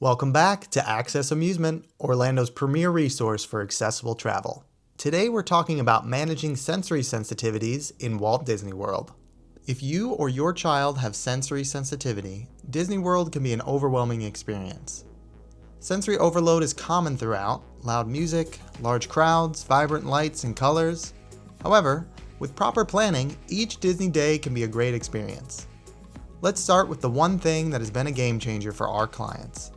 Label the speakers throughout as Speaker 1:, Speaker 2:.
Speaker 1: Welcome back to Access Amusement, Orlando's premier resource for accessible travel. Today we're talking about managing sensory sensitivities in Walt Disney World. If you or your child have sensory sensitivity, Disney World can be an overwhelming experience. Sensory overload is common throughout: loud music, large crowds, vibrant lights and colors. However, with proper planning, each Disney day can be a great experience. Let's start with the one thing that has been a game changer for our clients: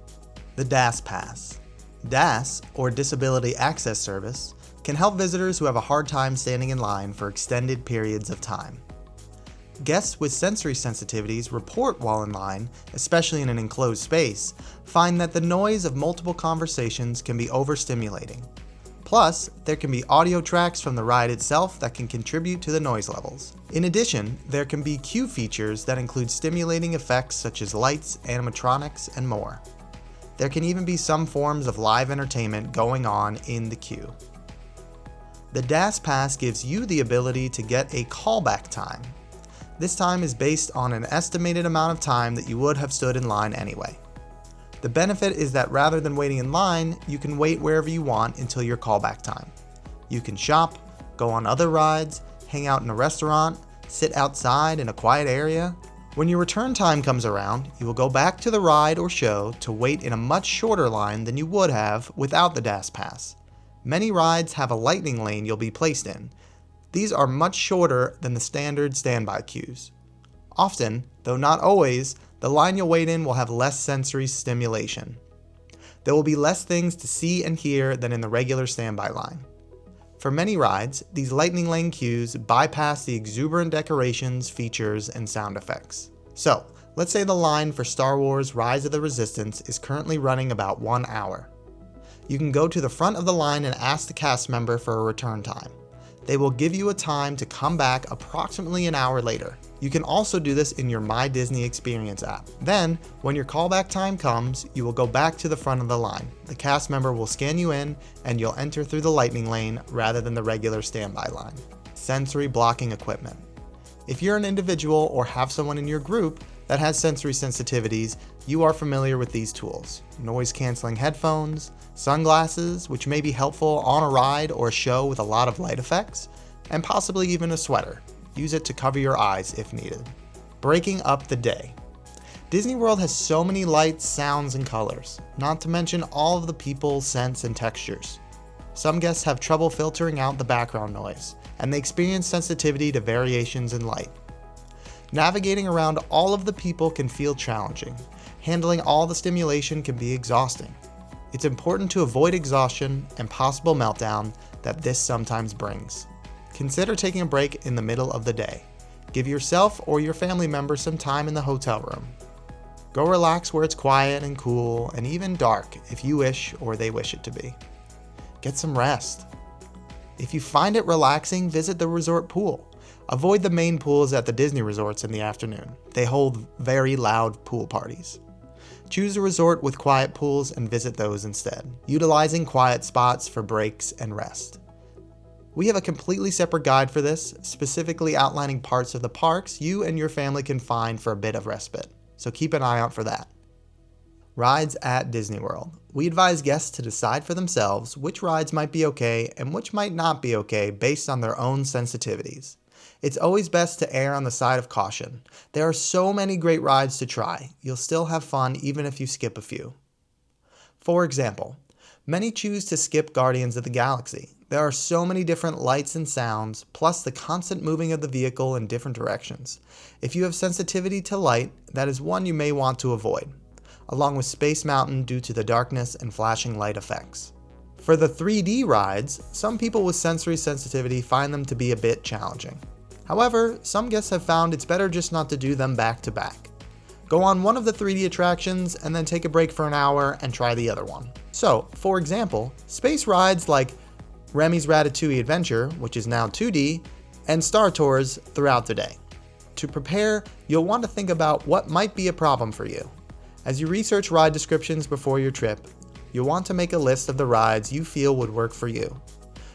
Speaker 1: the DAS Pass. DAS, or Disability Access Service, can help visitors who have a hard time standing in line for extended periods of time. Guests with sensory sensitivities report while in line, especially in an enclosed space, find that the noise of multiple conversations can be overstimulating. Plus, there can be audio tracks from the ride itself that can contribute to the noise levels. In addition, there can be cue features that include stimulating effects such as lights, animatronics, and more. There can even be some forms of live entertainment going on in the queue. The DAS Pass gives you the ability to get a callback time. This time is based on an estimated amount of time that you would have stood in line anyway. The benefit is that rather than waiting in line, you can wait wherever you want until your callback time. You can shop, go on other rides, hang out in a restaurant, sit outside in a quiet area. When your return time comes around, you will go back to the ride or show to wait in a much shorter line than you would have without the DAS Pass. Many rides have a lightning lane you'll be placed in. These are much shorter than the standard standby queues. Often, though not always, the line you'll wait in will have less sensory stimulation. There will be less things to see and hear than in the regular standby line. For many rides, these lightning lane queues bypass the exuberant decorations, features, and sound effects. So, let's say the line for Star Wars Rise of the Resistance is currently running about 1 hour. You can go to the front of the line and ask the cast member for a return time. They will give you a time to come back approximately an hour later. You can also do this in your My Disney Experience app. Then, when your callback time comes, you will go back to the front of the line. The cast member will scan you in, and you'll enter through the lightning lane rather than the regular standby line. Sensory blocking equipment. If you're an individual or have someone in your group that has sensory sensitivities, you are familiar with these tools: noise-canceling headphones, sunglasses, which may be helpful on a ride or a show with a lot of light effects, and possibly even a sweater. Use it to cover your eyes if needed. Breaking up the day. Disney World has so many lights, sounds, and colors, not to mention all of the people, scents, and textures. Some guests have trouble filtering out the background noise, and they experience sensitivity to variations in light. Navigating around all of the people can feel challenging. Handling all the stimulation can be exhausting. It's important to avoid exhaustion and possible meltdown that this sometimes brings. Consider taking a break in the middle of the day. Give yourself or your family member some time in the hotel room. Go relax where it's quiet and cool and even dark if you wish or they wish it to be. Get some rest. If you find it relaxing, visit the resort pool. Avoid the main pools at the Disney resorts in the afternoon. They hold very loud pool parties. Choose a resort with quiet pools and visit those instead, utilizing quiet spots for breaks and rest. We have a completely separate guide for this, specifically outlining parts of the parks you and your family can find for a bit of respite, so keep an eye out for that. Rides at Disney World. We advise guests to decide for themselves which rides might be okay and which might not be okay based on their own sensitivities. It's always best to err on the side of caution. There are so many great rides to try. You'll still have fun even if you skip a few. For example, many choose to skip Guardians of the Galaxy. There are so many different lights and sounds, plus the constant moving of the vehicle in different directions. If you have sensitivity to light, that is one you may want to avoid, along with Space Mountain due to the darkness and flashing light effects. For the 3D rides, some people with sensory sensitivity find them to be a bit challenging. However, some guests have found it's better just not to do them back to back. Go on one of the 3D attractions and then take a break for an hour and try the other one. So, for example, space rides like Remy's Ratatouille Adventure, which is now 2D, and Star Tours throughout the day. To prepare, you'll want to think about what might be a problem for you. As you research ride descriptions before your trip, you'll want to make a list of the rides you feel would work for you.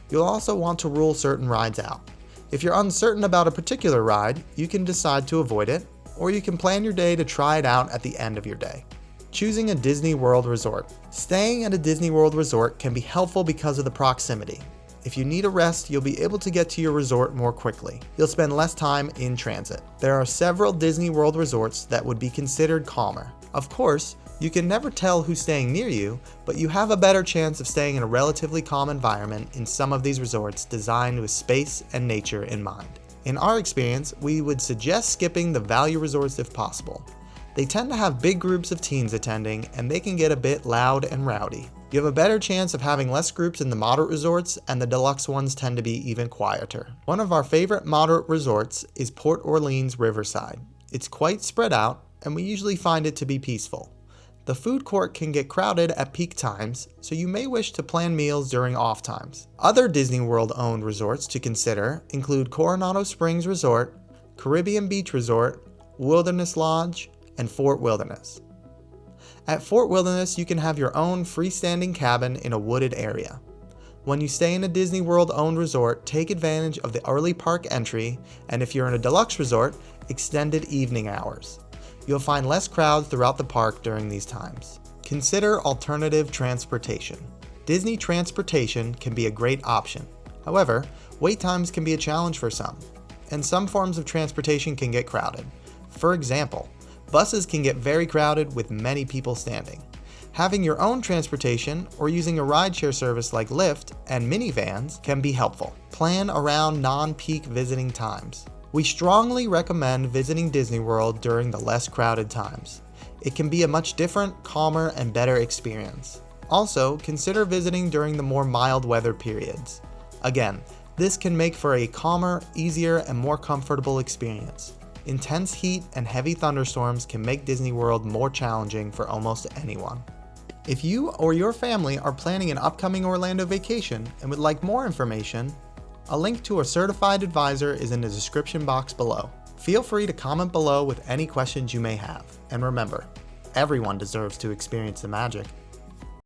Speaker 1: You'll also want to rule certain rides out. If you're uncertain about a particular ride, you can decide to avoid it, or you can plan your day to try it out at the end of your day. Choosing a Disney World resort. Staying at a Disney World resort can be helpful because of the proximity. If you need a rest, you'll be able to get to your resort more quickly. You'll spend less time in transit. There are several Disney World resorts that would be considered calmer. Of course, you can never tell who's staying near you, but you have a better chance of staying in a relatively calm environment in some of these resorts designed with space and nature in mind. In our experience, we would suggest skipping the value resorts if possible. They tend to have big groups of teens attending, and they can get a bit loud and rowdy. You have a better chance of having less groups in the moderate resorts, and the deluxe ones tend to be even quieter. One of our favorite moderate resorts is Port Orleans Riverside. It's quite spread out, and we usually find it to be peaceful. The food court can get crowded at peak times, so you may wish to plan meals during off times. Other Disney World-owned resorts to consider include Coronado Springs Resort, Caribbean Beach Resort, Wilderness Lodge, and Fort Wilderness. At Fort Wilderness, you can have your own freestanding cabin in a wooded area. When you stay in a Disney World-owned resort, take advantage of the early park entry, and if you're in a deluxe resort, extended evening hours. You'll find less crowds throughout the park during these times. Consider alternative transportation. Disney transportation can be a great option. However, wait times can be a challenge for some, and some forms of transportation can get crowded. For example, buses can get very crowded with many people standing. Having your own transportation or using a rideshare service like Lyft and minivans can be helpful. Plan around non-peak visiting times. We strongly recommend visiting Disney World during the less crowded times. It can be a much different, calmer, and better experience. Also, consider visiting during the more mild weather periods. Again, this can make for a calmer, easier, and more comfortable experience. Intense heat and heavy thunderstorms can make Disney World more challenging for almost anyone. If you or your family are planning an upcoming Orlando vacation and would like more information, a link to a certified advisor is in the description box below. Feel free to comment below with any questions you may have. And remember, everyone deserves to experience the magic.